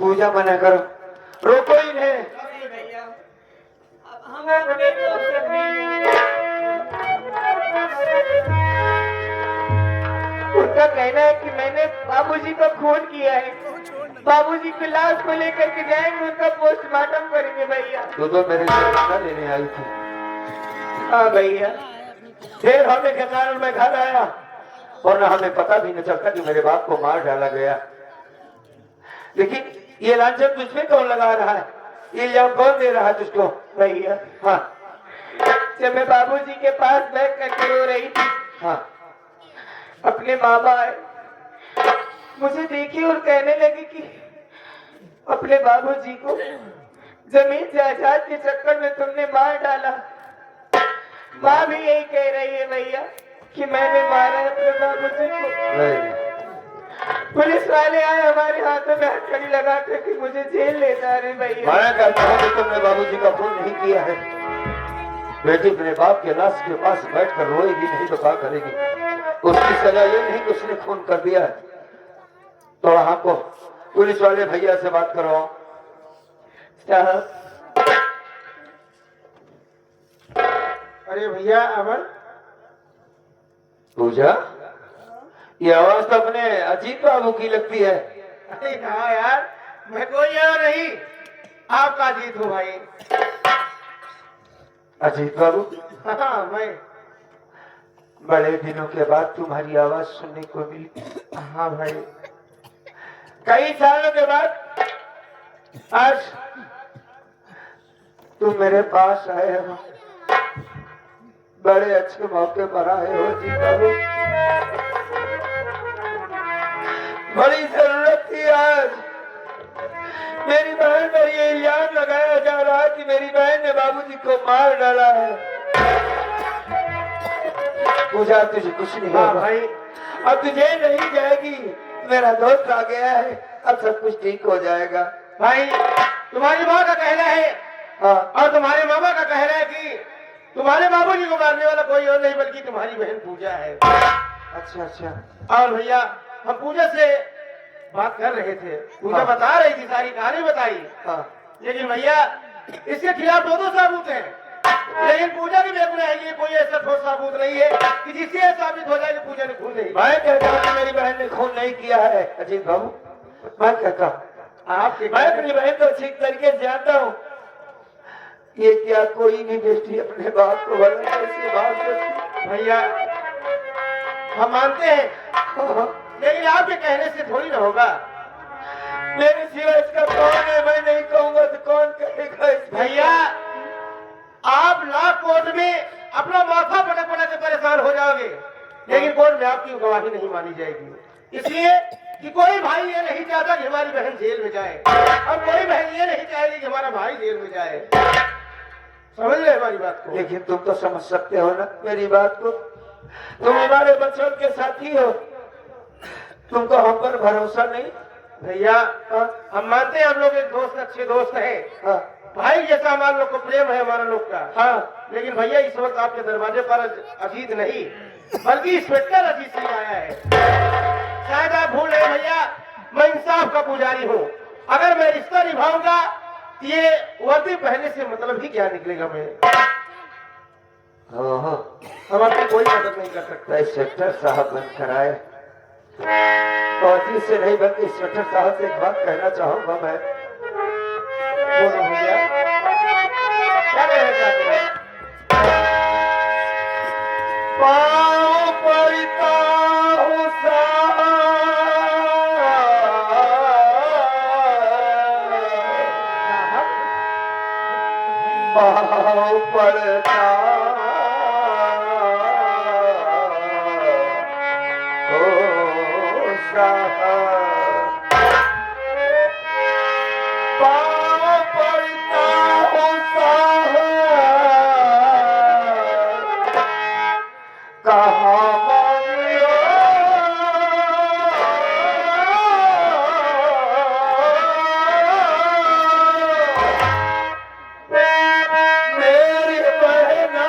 पूजा मना करो, रोको ही नहीं। भैया अब हम अपने दोस्त उनका कहना है कि मैंने बाबूजी को खून किया है, बाबूजी की लाश को लेकर के जाएंगे, उनका पोस्टमार्टम करेंगे भैया। तू तो मेरे से लेने आई थी। हाँ भैया, देर होने के कारण मैं घर आया और ना हमें पता भी न चलता कि मेरे बाप को मार डाला गया। लेकिन ये लांछन तुझमें कौन लगा रहा है, ये इल्जाम कौन दे रहा है तुझको? भैया हाँ जब मैं बाबूजी के पास बैठ करके रो रही थी, हाँ अपने मामा आए, मुझे देखी और कहने लगे कि अपने बाबूजी को जमीन जायदाद के चक्कर में तुमने मार डाला। माँ भी यही कह रही है भैया कि मैंने मारा है अपने बाबूजी को। नहीं। पुलिस वाले आए, हमारे हाथों में हथकड़ी लगा कर कि मुझे जेल ले जा रहे भैया। मैं कहता हूँ कि तुमने बाबूजी का खून नहीं किया है। बेटी अपने बाप के लाश के पास बैठकर रोएगी नहीं तो क्या करेगी? उसकी सजा ये नहीं कि उसने खून कर दिया है। तो वहां को पुलिस वाले भैया से बात करो। साहब, अरे भैया अमर, पूजा, ये आवाज तो अपने अजीत बाबू की लगती है। अरे कहा यार, मैं कोई और नहीं, आपका जीत हूँ भाई। अजीत बाबू, हाँ मैं। बड़े दिनों के बाद तुम्हारी आवाज सुनने को मिली। हाँ भाई, कई सालों के बाद आज तुम मेरे पास आए हो। बड़े अच्छे मौके पर आए हो जी बाबू। बड़ी जरूरत थी आज। मेरी बहन पर ये इल्जाम लगाया जा रहा है कि मेरी बहन ने बाबूजी को मार डाला है। पूजा तुझे कुछ नहीं हाँ होगा भाई, अब तुझे नहीं जाएगी। मेरा दोस्त आ गया है, अब सब कुछ ठीक हो जाएगा। भाई तुम्हारी माँ का कहना है हाँ और तुम्हारे मामा का कहना है कि तुम्हारे बाबूजी को मारने वाला कोई और नहीं बल्कि तुम्हारी बहन पूजा है। अच्छा अच्छा। और भैया हम पूजा से बात कर रहे थे, पूजा हाँ। बता रही थी, सारी कहानी बताई। हाँ लेकिन भैया इसके खिलाफ दो सबूत हैं, लेकिन पूजा की बेगुनाह है, ये कोई ऐसा ठोस सबूत नहीं है कि जिससे यह साबित हो जाए कि पूजा ने खून नहीं। मैं कहता हूँ कि मेरी बहन ने खून नहीं किया है अजीत बाबू। मैं कहता हूँ, आपके मैं अपनी बहन को ठीक तरीके से जानता हूँ। ये क्या कोई भी बेटी अपने बाप को भला कैसे मार सकती? भैया हम मानते हैं, लेकिन आपके कहने से थोड़ी ना होगा। मेरे सिवा इसका कौन है? मैं नहीं कहूंगा तो कौन कहेगा इसका? भैया आप लाख कोर्ट में अपना माथा पटक पटक के परेशान हो जाओगे, लेकिन कोर्ट में आपकी गवाही नहीं मानी जाएगी। इसलिए कि कोई भाई ये नहीं चाहता कि हमारी बहन जेल में जाए, और कोई बहन ये नहीं चाहेगी कि हमारा भाई जेल में जाए। समझ रहे हमारी बात को? लेकिन तुम तो समझ सकते हो ना मेरी बात को। तुम हमारे बचपन के साथी हो, तुमको हम पर भरोसा नहीं? भैया हम मानते हैं हम लोग एक दोस्त, अच्छे दोस्त हैं, हाँ भाई जैसा हमारे लोग को प्रेम है हमारा लोग का। हाँ। लेकिन भैया इस वक्त आपके दरवाजे पर अजीत नहीं बल्कि इंस्पेक्टर अजीत सिंह आया है। शायद आप भूल रहे भैया, मैं इंसाफ का पुजारी हूँ। अगर मैं रिश्ता निभाऊंगा ये वर्दी पहनने से मतलब ही क्या निकलेगा? मैं हम आपकी कोई मदद नहीं कर सकते। इंस्पेक्टर साहब बन कर आए, फौजी से नहीं बल्कि इंस्पेक्टर साहब से एक बात कहना चाहूंगा मैं। बोलो भैया, क्या कहना चाहते हैं? पाँव पड़ता हूँ पाँव पड़ता हो साहब, पाँव पड़ता हूँ साहब, कहाँ मांगियो मेरी बहना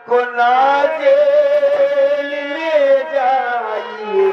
को ना जेल ले जाइए,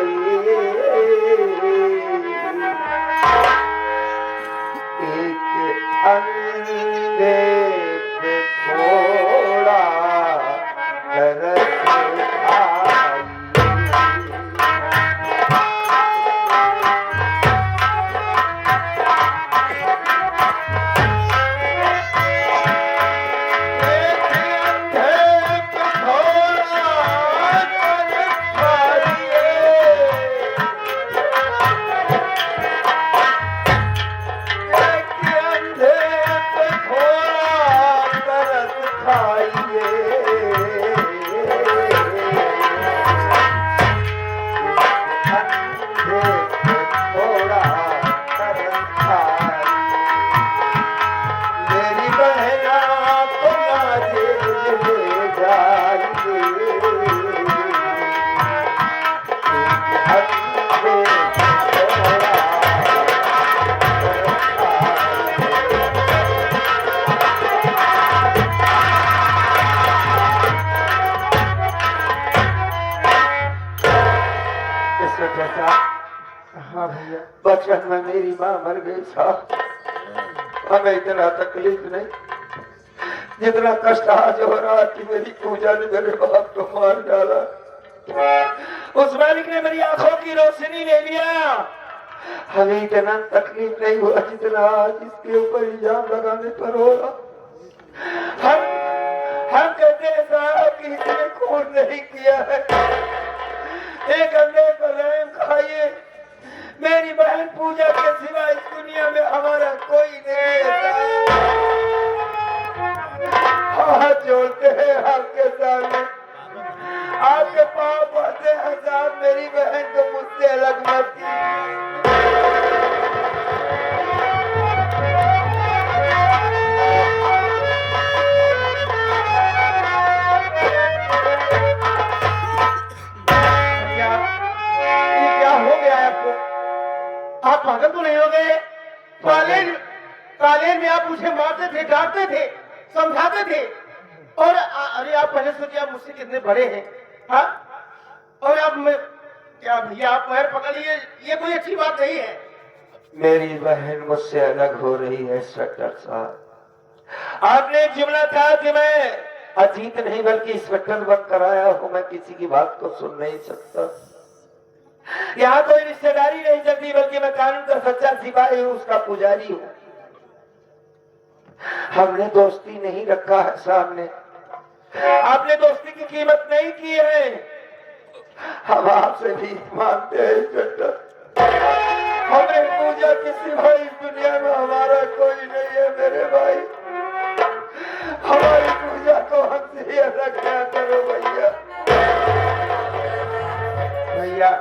बचपन में मेरी माँ मर गई साहब, हमें इतना तकलीफ नहीं जितना कष्ट आज हो रहा कि मेरी पूजा ने मेरे बाप को मार डाला। उस मालिक ने मेरी आंखों की रोशनी ले लिया। हमें इतना तकलीफ नहीं हुआ जितना आज इसके ऊपर इल्जाम लगाने पर हो रहा। हम कहते हैं साहब कि इसने खून नहीं किया है, एक अंधे पर रहम खाइए। मेरी बहन पूजा के सिवा इस दुनिया में हमारा कोई नहीं है। हाथ जोड़ते हैं आपके सामने, आपके पाँव पड़ते हैं साहब, मेरी बहन को मुझसे अलग मत आप पागल तो नहीं हो गए? कॉलेज में आप मुझे मारते थे, डांटते थे, समझाते थे, और अरे आप पहले सोचिए आप मुझसे कितने बड़े हैं, हाँ? और आप क्या भैया आप पैर पकड़ लिए, ये कोई अच्छी बात नहीं है। मेरी बहन मुझसे अलग हो रही है इंस्पेक्टर साहब। आपने एक जुमला कहा कि मैं अजीत नहीं बल्कि इंस्पेक्टर बन कर आया हूं, मैं किसी की बात को सुन नहीं सकता। यहाँ कोई रिश्तेदारी नहीं चलती बल्कि मैं कानून का सच्चा सिपाही हूँ, उसका पुजारी हूँ। हमने दोस्ती नहीं रखा है सामने, आपने दोस्ती की कीमत नहीं की है। हम आपसे भी मानते हैं इंस्पेक्टर, हमें पूजा के सिवा इस दुनिया में हमारा कोई नहीं है। मेरे भाई, हमारी पूजा को हमसे अलग क्या करो भैया। भैया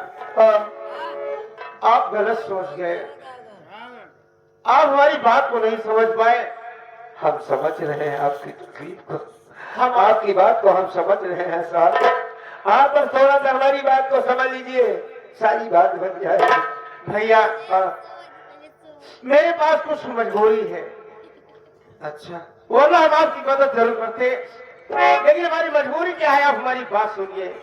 आप गलत सोच गए, आप हमारी बात को नहीं समझ पाए। हम समझ रहे हैं आपकी तकलीफ को, हम आपकी बात को हम समझ रहे हैं साहब। आप बस थोड़ा सा हमारी बात को समझ लीजिए, सारी बात बन जाएगी। भैया मेरे पास कुछ मजबूरी है। अच्छा, वरना हम आपकी मदद जरूर करते, लेकिन हमारी मजबूरी क्या है, आप हमारी बात सुनिए।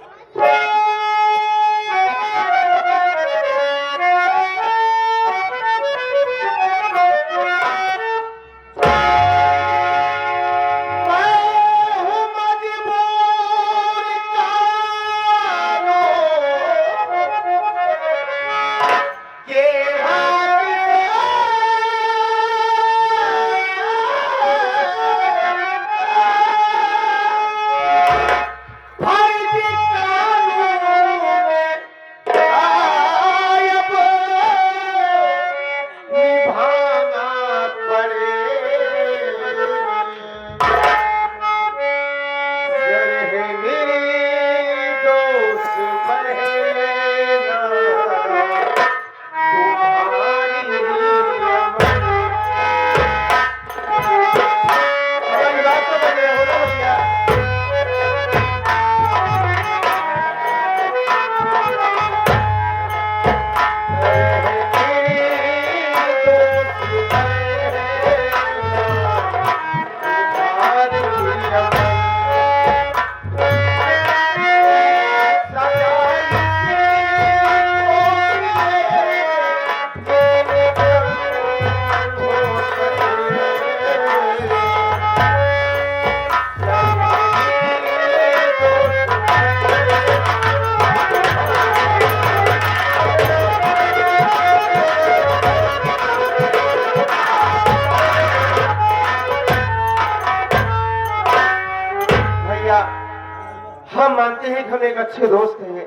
हम मानते हैं कि हम एक अच्छे दोस्त हैं,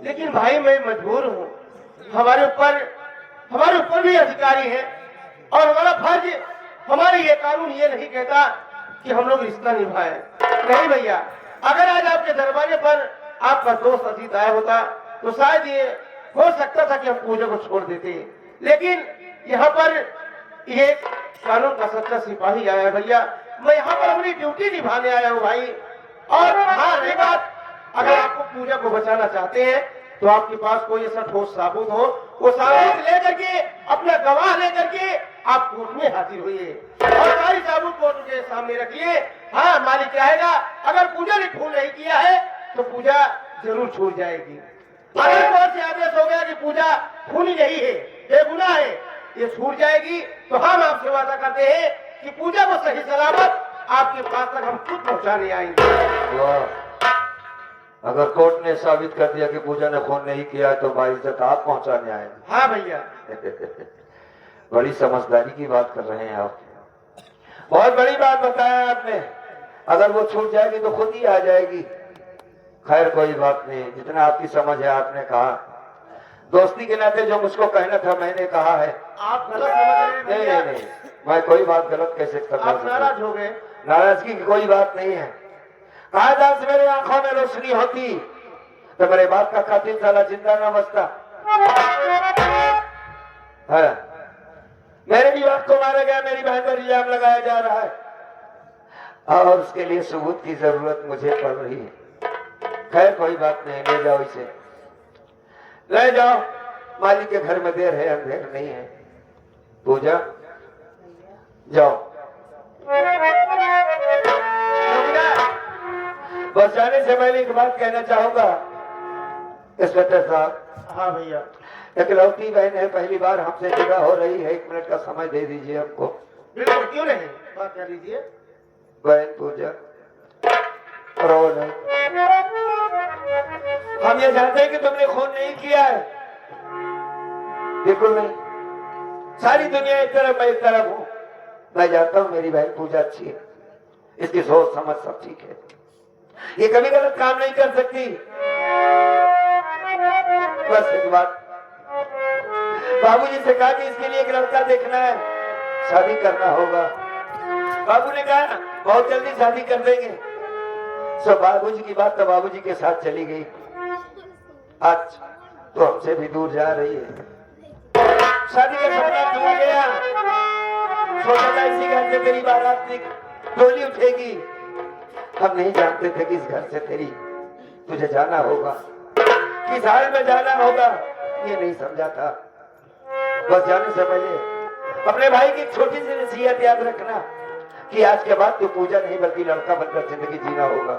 लेकिन भाई मैं मजबूर हूँ। हमारे ऊपर भी अधिकारी है और हमारा फर्ज, हमारे ये कानून ये नहीं कहता कि हम लोग रिश्ता निभाएं। नहीं भैया, अगर आज आपके दरवाजे पर आपका दोस्त अजीत आया होता तो शायद ये हो सकता था कि हम पूजा को छोड़ देते, लेकिन यहाँ पर ये कानून का सच्चा सिपाही आया है। भैया मैं यहाँ पर अपनी ड्यूटी निभाने आया हूँ भाई। और हाँ रही बात, अगर आपको पूजा को बचाना चाहते हैं तो आपके पास कोई ऐसा ठोस साबुत हो, वो साबुत लेकर के, अपना गवाह लेकर के आप कोर्ट में हाजिर होइए और सारी साबुत कोर्ट के सामने रखिए। हाँ मालिक चाहेगा, अगर पूजा ने खून नहीं किया है तो पूजा जरूर छूट जाएगी। अगर कोर्ट से आदेश हो गया कि पूजा खूनी नहीं है बेगुनाह है, ये छूट जाएगी तो हम आपसे वादा करते हैं कि पूजा को सही सलामत आपके पास तक हम खुद पहुंचाने आएंगे। वाह, अगर कोर्ट ने साबित कर दिया कि पूजा ने खून नहीं किया तो बाइज्जत आप पहुंचाने आएंगे। हाँ भैया, बड़ी समझदारी की बात कर रहे हैं आप, बहुत बड़ी बात बताया आपने। अगर वो छूट जाएगी तो खुद ही आ जाएगी। खैर कोई बात नहीं, जितना आपकी समझ है आपने कहा। दोस्ती के नाते जो मुझको कहना था मैंने कहा है। आप गलत समझ रहे हैं नहीं भैया। नहीं नहीं, मैं कोई बात गलत कैसे करना आप नाराज हो गए। नाराजगी की कोई बात नहीं है। कायदास मेरे आंखों में रोशनी होती तो मेरे बाप का कातिल साला जिंदा ना बचता है। मेरे भी बाप को मारा गया, मेरी बहन पर इल्जाम लगाया जा रहा है और उसके लिए सबूत की जरूरत मुझे पड़ रही है। खैर कोई बात नहीं, ले जाओ इसे, ले जाओ। मालिक के घर में देर है, अंधेर नहीं है। पूजा जाओ। बस जाने से पहले एक बात कहना चाहूंगा इंस्पेक्टर साहब। हाँ भैया। इकलौती बहन है, पहली बार हमसे जुदा हो रही है। 1 मिनट का समय दे दीजिए हमको। बिल्कुल, क्यों नहीं, बात कर लीजिए। बहन पूजा, रो नहीं। हम ये जानते हैं कि तुमने खून नहीं किया है, बिल्कुल नहीं। सारी दुनिया एक तरफ, मैं एक तरफ हूं। मैं जानता हूं मेरी बहन पूजा अच्छी है, इसकी सोच समझ सब ठीक है, ये कभी गलत काम नहीं कर सकती। बस एक बात, बाबूजी से कहा कि इसके लिए एक लड़का देखना है, शादी करना होगा। बाबू ने कहा बहुत जल्दी शादी कर देंगे। सब बाबूजी की बात तो बाबूजी के साथ चली गई। आज तो हमसे भी दूर जा रही है। शादी का सपना टूट गया। सोचा था इसी घर से तेरी बारात की डोली उठेगी। हम नहीं जानते थे कि इस घर से तुझे जाना होगा, किस हाल में जाना होगा, ये नहीं समझा था। बस जाने से पहले अपने भाई की छोटी सी नसीहत याद रखना कि आज के बाद तू पूजा नहीं बल्कि लड़का बनकर जिंदगी जीना होगा।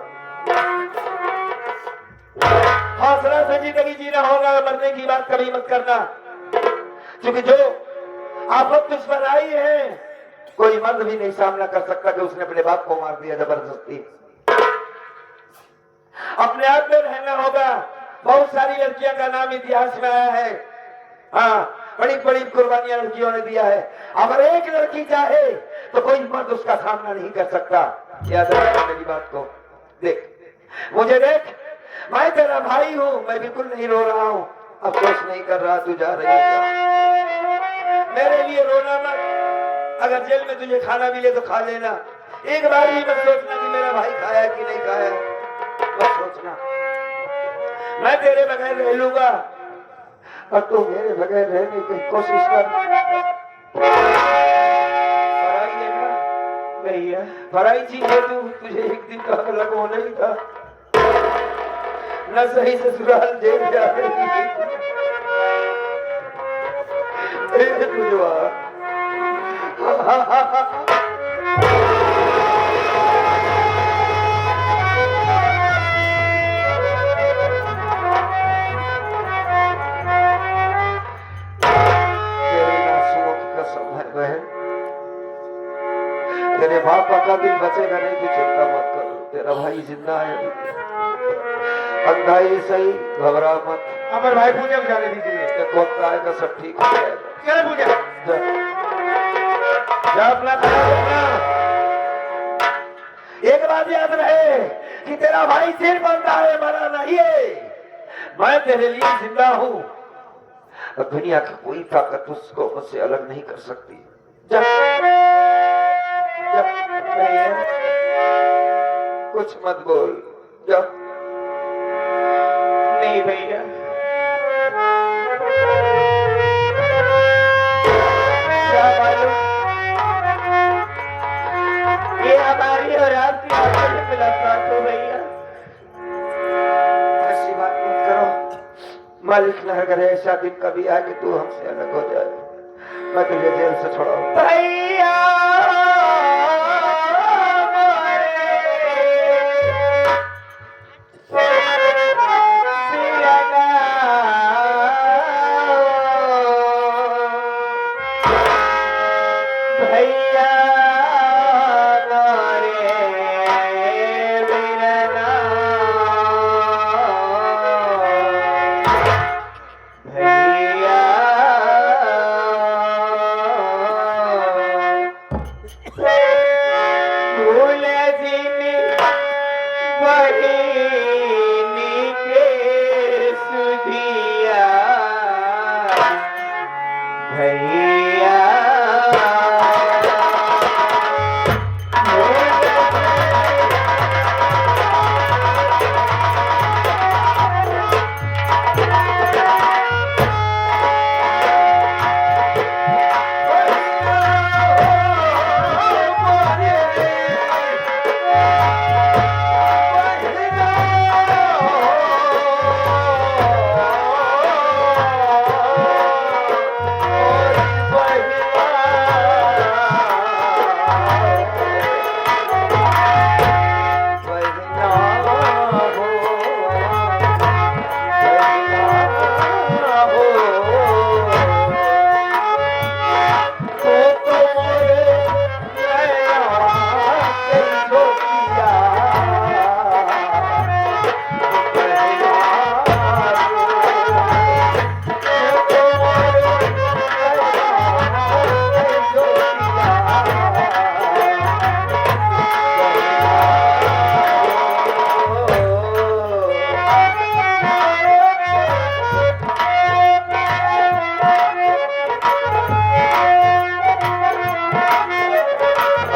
हौसला से जिंदगी जीना होगा। मरने की बात कभी मत करना, क्योंकि जो आफत तुझ पर आई है कोई मर्द भी नहीं सामना कर सकता कि उसने अपने बाप को मार दिया जबरदस्ती। अपने आप में रहना होगा। बहुत सारी लड़कियों का नाम इतिहास में आया है। हाँ, बड़ी बड़ी कुर्बानियां लड़कियों ने दिया है। अगर एक लड़की चाहे तो कोई मर्द उसका सामना नहीं कर सकता। याद रखना मेरी बात को। देख, मुझे देख, मैं तेरा भाई हूँ, मैं बिल्कुल नहीं रो रहा हूँ, अफसोस नहीं कर रहा तू जा रही है। मेरे लिए रोना मत। अगर जेल में तुझे खाना मिले तो खा लेना। एक बार भी मत सोचना कि मेरा भाई खाया कि नहीं खाया, मत सोचना। मैं तेरे बगैर रह लूंगा और तू मेरे बगैर रहने की कोशिश कर। पराई है ना भैया, पराई चीज है तू। तुझे एक दिन का अलग होना ही था। न सही ससुराल जेल जा रही तुझवा। तेरे बाप का दिल बचेगा नहीं, तू चिंता मत कर। तेरा भाई जिंदा है, अंधा ही सही, घबरा मत। अमर भाई पूजा को जाने दीजिए। वक्त आएगा सब ठीक हो जाएगा। चले पूजा, जा अपना ख्याल रखना। एक बात याद रहे कि तेरा भाई सिर बनता है, मरा नहीं है। मैं तेरे लिए जिंदा हूँ और दुनिया की कोई ताकत उसको मुझसे अलग नहीं कर सकती। जा, कुछ मत बोल, जा। नहीं भैया, क्या मालूम ये हमारी और आपकी आंखों में मुलाकात हो भैया। ऐसी बात मत करो। मालिक न करे ऐसा दिन कभी आए कि तू हमसे अलग हो जाए। मैं तुझे जेल से छुड़ाऊं भैया।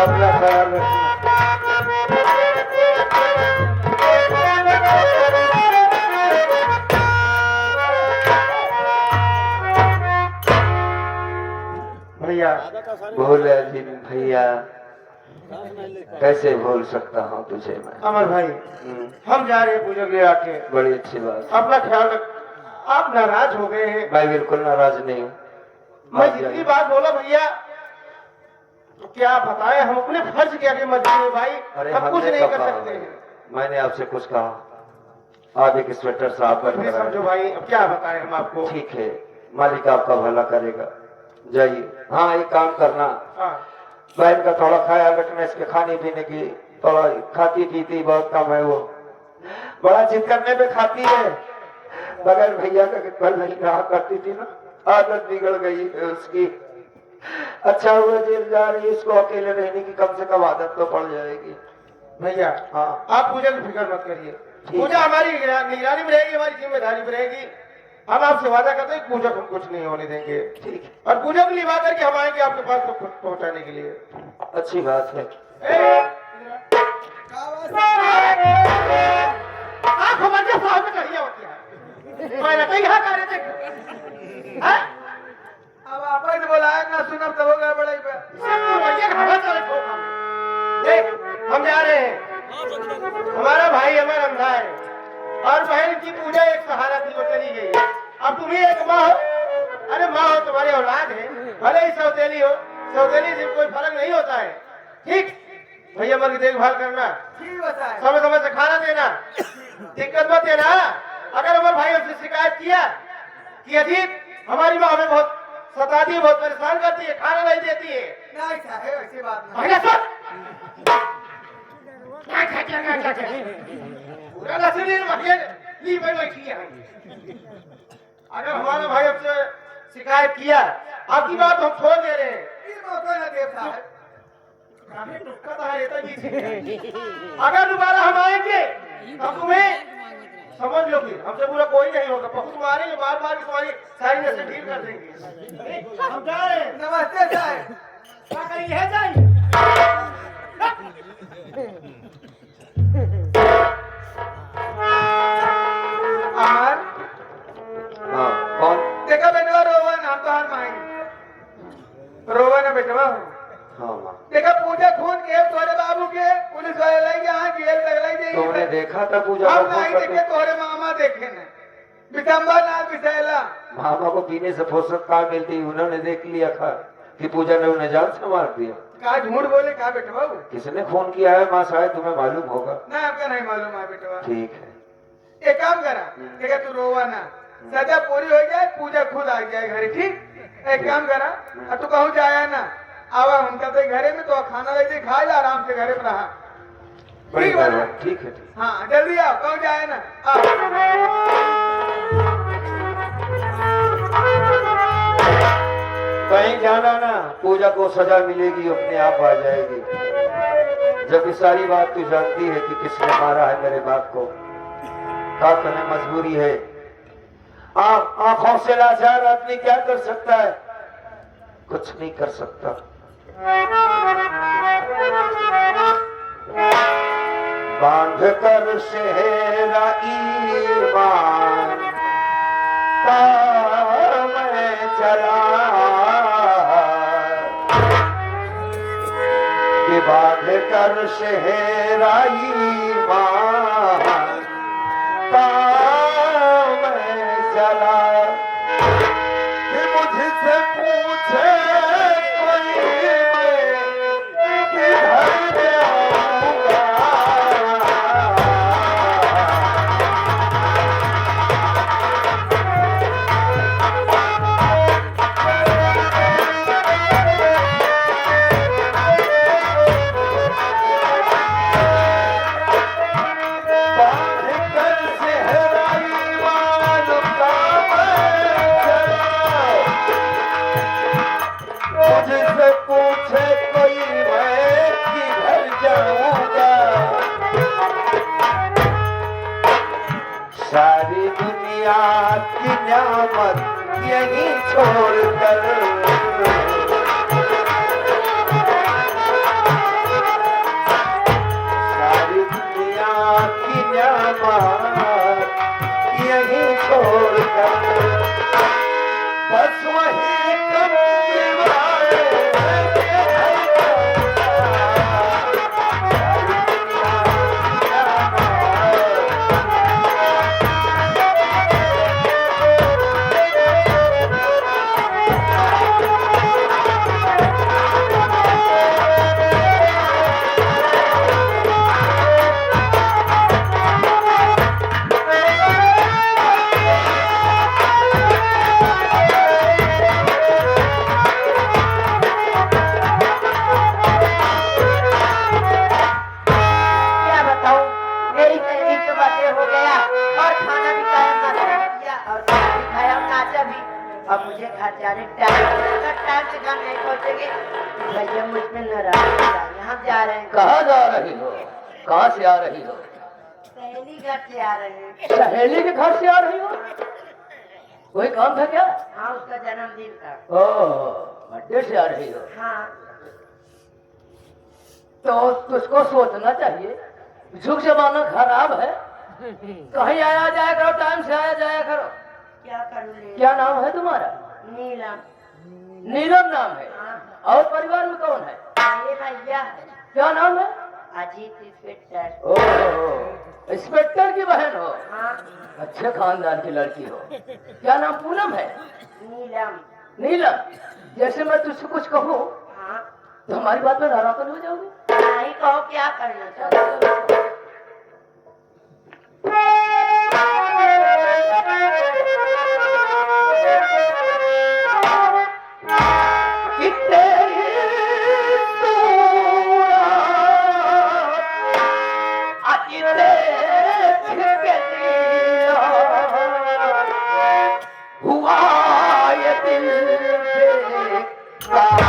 अपना ख्याल रखना। भैया भोले जी भैया, कैसे भूल सकता हूँ तुझे मैं। अमर भाई, हम जा रहे हैं पूजा के आके। बड़ी अच्छी बात। अपना ख्याल रख। आप नाराज हो गए हैं। मैं बिल्कुल नाराज नहीं हूँ। मैं जितनी बात बोला भैया, तो क्या बताएं, हम अपने फर्ज के आगे मजबूर हैं भाई। अरे हम कुछ हमने नहीं कब कर कहा? सकते हैं। मैंने आपसे कुछ कहा? आप एक स्वेटर साफ कुछ भी कर समझो भाई, अब क्या बताएं हम आपको। ठीक है, मालिक आपका भला करेगा, जाइए। हाँ, एक काम करना, हाँ, बहन का थोड़ा ख्याल रखना, इसके खाने पीने की। थोड़ा खाती पीती बहुत कम है, वो बड़ा जिद करने पे खाती है। बगैर भैया का कल नहीं रहा करती थी ना, आदत बिगड़ गई है उसकी। अच्छा हुआ जेल जा रही है, इसको अकेले रहने की कम से कम आदत तो पड़ जाएगी। भैया हाँ, आप पूजा की फिक्र मत करिए। ठीक पूजा हमारी निगरानी में रहेगी, हमारी जिम्मेदारी में रहेगी। हम आपसे वादा करते हैं पूजा को कुछ नहीं होने देंगे। ठीक है, और पूजा को लिवा करके हम आएंगे आपके पास तो खुद पहुंचाने के लिए। अच्छी बात है। आंखों बंद कर, साहब में कहिए और क्या? मैंने कही हाँ कर रहे थे। हाँ? अब आप ही बोलाया ना, सुनब तो होगा बड़ा ही पे। भैया का हवा चले ठोक हमें। देख, हम जा रहे हैं। हमारा भाई हमारा अंधा है और बहन की पूजा एक सहारा थी, वो चली गई। अब तुम ही एक माँ हो। अरे माँ हो, तुम्हारी औलाद है, भले ही सौतेली हो, सौतेली से कोई फर्क नहीं होता है। ठीक, भैया मर की देखभाल करना, ठीक बताए। समय समय से खाना देना, दिक्कत मत देना। अगर हमारे भाई उसने शिकायत किया कि अजीत हमारी माँ हमें बहुत सताती है, बहुत परेशान करती है, खाना नहीं देती है, नहीं साहब, ऐसी बात नहीं। भैया सुन, पूरा नस्ल भैया ली बैठी है। अगर हमारा भाई आपसे शिकायत किया, आपकी बात हम छोड़ दे रहे हैं। फिर मौका ना दे साहब। हमें टुक्का तो है, तो बीच में। अगर दोबारा हम आएंगे तो तुम्हें समझ लो कि हमसे पूरा कोई नहीं होगा। बहुत मारेंगे, मार मार के तुम्हारी सारी नसें ढील कर देंगे। हम जा रहे हैं। नमस्ते साहब। क्या करेंगे? है जाइए। अमर, हाँ, कौन? देखा बेटवा रोवन, हम तो हार माएंगे। रोवन है बेटवा। हाँ माँ, देखा पूजा खून के तोरे बाबू के पुलिस वाले लाई यहाँ जेल तक लाई जाइए। तुमने देखा था पूजा हम को फोन नहीं करके? देखे, तोरे मामा देखे ने। बिटम्बा ना बिसैला। मामा को पीने से फुर्सत कहाँ मिलती, उन्होंने देख लिया था कि पूजा ने उन्हें जान से मार दिया। का झूठ बोले का बेटवा? किसने फोन किया है माँ, शायद तुम्हें मालूम होगा। ना आपका नहीं मालूम है बेटवा। ठीक है, एक काम करा, देखा तू रोवा ना, सजा पूरी हो जाए, पूजा खुद आ जाए घरे। ठीक, एक काम करा, अब तू कहूँ जाया ना, आवा हम कहते घरे में तो खाना लेके खा जा, आराम से घरे में रहा। बड़ी ठीक है बात ना? है, ठीक है, ठीक। हाँ जल्दी आओ, कहूँ जाए ना, आओ। कहीं जाना ना, पूजा को सजा मिलेगी, अपने आप आ जाएगी। जब ये सारी बात तू जानती है कि किसने मारा है मेरे बाप को, का तुम्हें मजबूरी है। आंखों से लाचार आदमी क्या कर सकता है? कुछ नहीं कर सकता। बांध कर सेहरा ईमान मैं चला कि बांध कर सेहरा ईमान मैं चला कि मुझसे पूछे कोई मैं किधर जाऊंगा। मुझसे पूछे कोई मैं किधर जाऊंगा। सारी दुनिया की न्यामत यही छोड़कर घर जाने टाइम से घर नहीं पहुंचेंगे भैया मुझ में नाराज हो जाएंगे। हम जा रहे हैं। कहाँ जा रही हो? कहाँ से आ रही हो? सहेली घर से आ रहे हैं। सहेली के घर से आ रही हो? कोई काम था क्या? हाँ उसका जन्मदिन था। ओह, बर्थडे से आ रही हो? हाँ तो तुझको सोचना चाहिए, जुग जमाना खराब है, कहीं आया जाया करो, टाइम से आया जाया करो। क्या करूँ ले? क्या नाम है तुम्हारा? नीलम। नीलम नाम है। हाँ और परिवार में कौन है? ये भैया है क्या नाम है? अजीत इंस्पेक्टर। ओह, इंस्पेक्टर की बहन हो? हाँ अच्छे खानदान की लड़की हो। क्या नाम? पूनम है? नीलम। नीलम, जैसे मैं तुझसे कुछ कहूँ हाँ तो हमारी बात में नाराज हो जाओगे? नहीं कहो क्या करना चाहते हो? कि तेरी सूरत आज देख के दिया हुआ ये दिल बेकरार।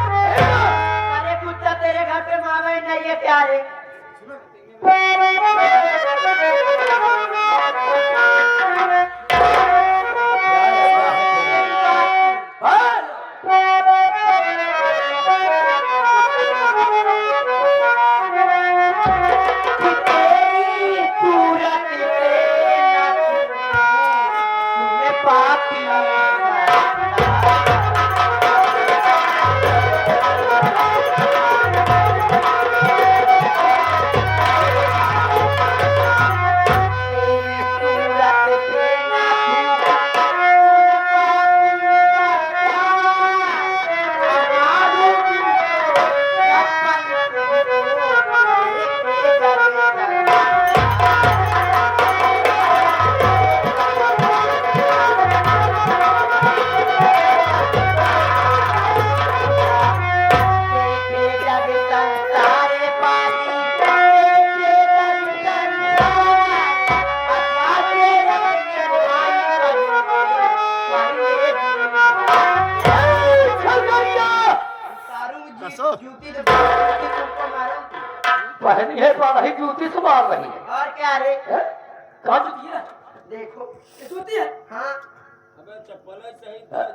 अरे कुत्ता तेरे घर पे माँ बहन नहीं है प्यारे। पहनी है पा रही जूती से मार रही है। और क्या रे? हैं? कहाँ जूती है? देखो ये जूती है। हाँ हाँ,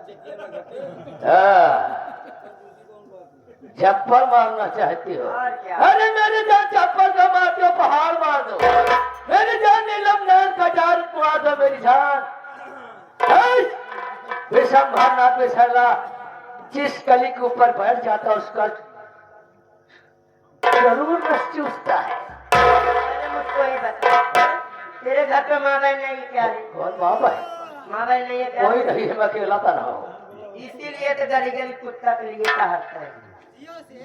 चप्पल मारना चाहती हो? और क्या? अरे मेरे जान चप्पल का मार दो, पहाड़ मार दो। मेरी जान नीलम नैन कटार मार दो मेरी जान। विषम भरनाथ विषला जिस कली के ऊपर बैठ जाता है उसका जरूर रस चूसता है। अरे मुझको ही बता तेरे घर पे माँ बहन नहीं है क्या रे? कौन माँ भाई? माँ बहन नहीं है क्या? कोई नहीं है, मैं अकेला था ना हूँ। इसीलिए तो गली गली कुत्ता के लिए कहता है।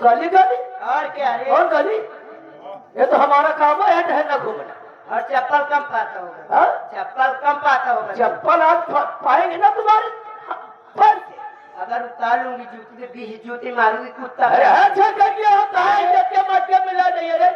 गली गली? और क्या रे? और गली? ये तो हमारा काम है टहलना घूमना। और चप्पल कम पाता होगा। हाँ? चप्पल कम पाता होगा। चप्पल आज पाएंगे ना तुम्हारे पैर से। अगर बता लूंगी, जूती से 20 जूती मारूंगी कुत्ता। अरे अच्छा कर दिया, हम कहा है, जब के मत के मिला नहीं है रे।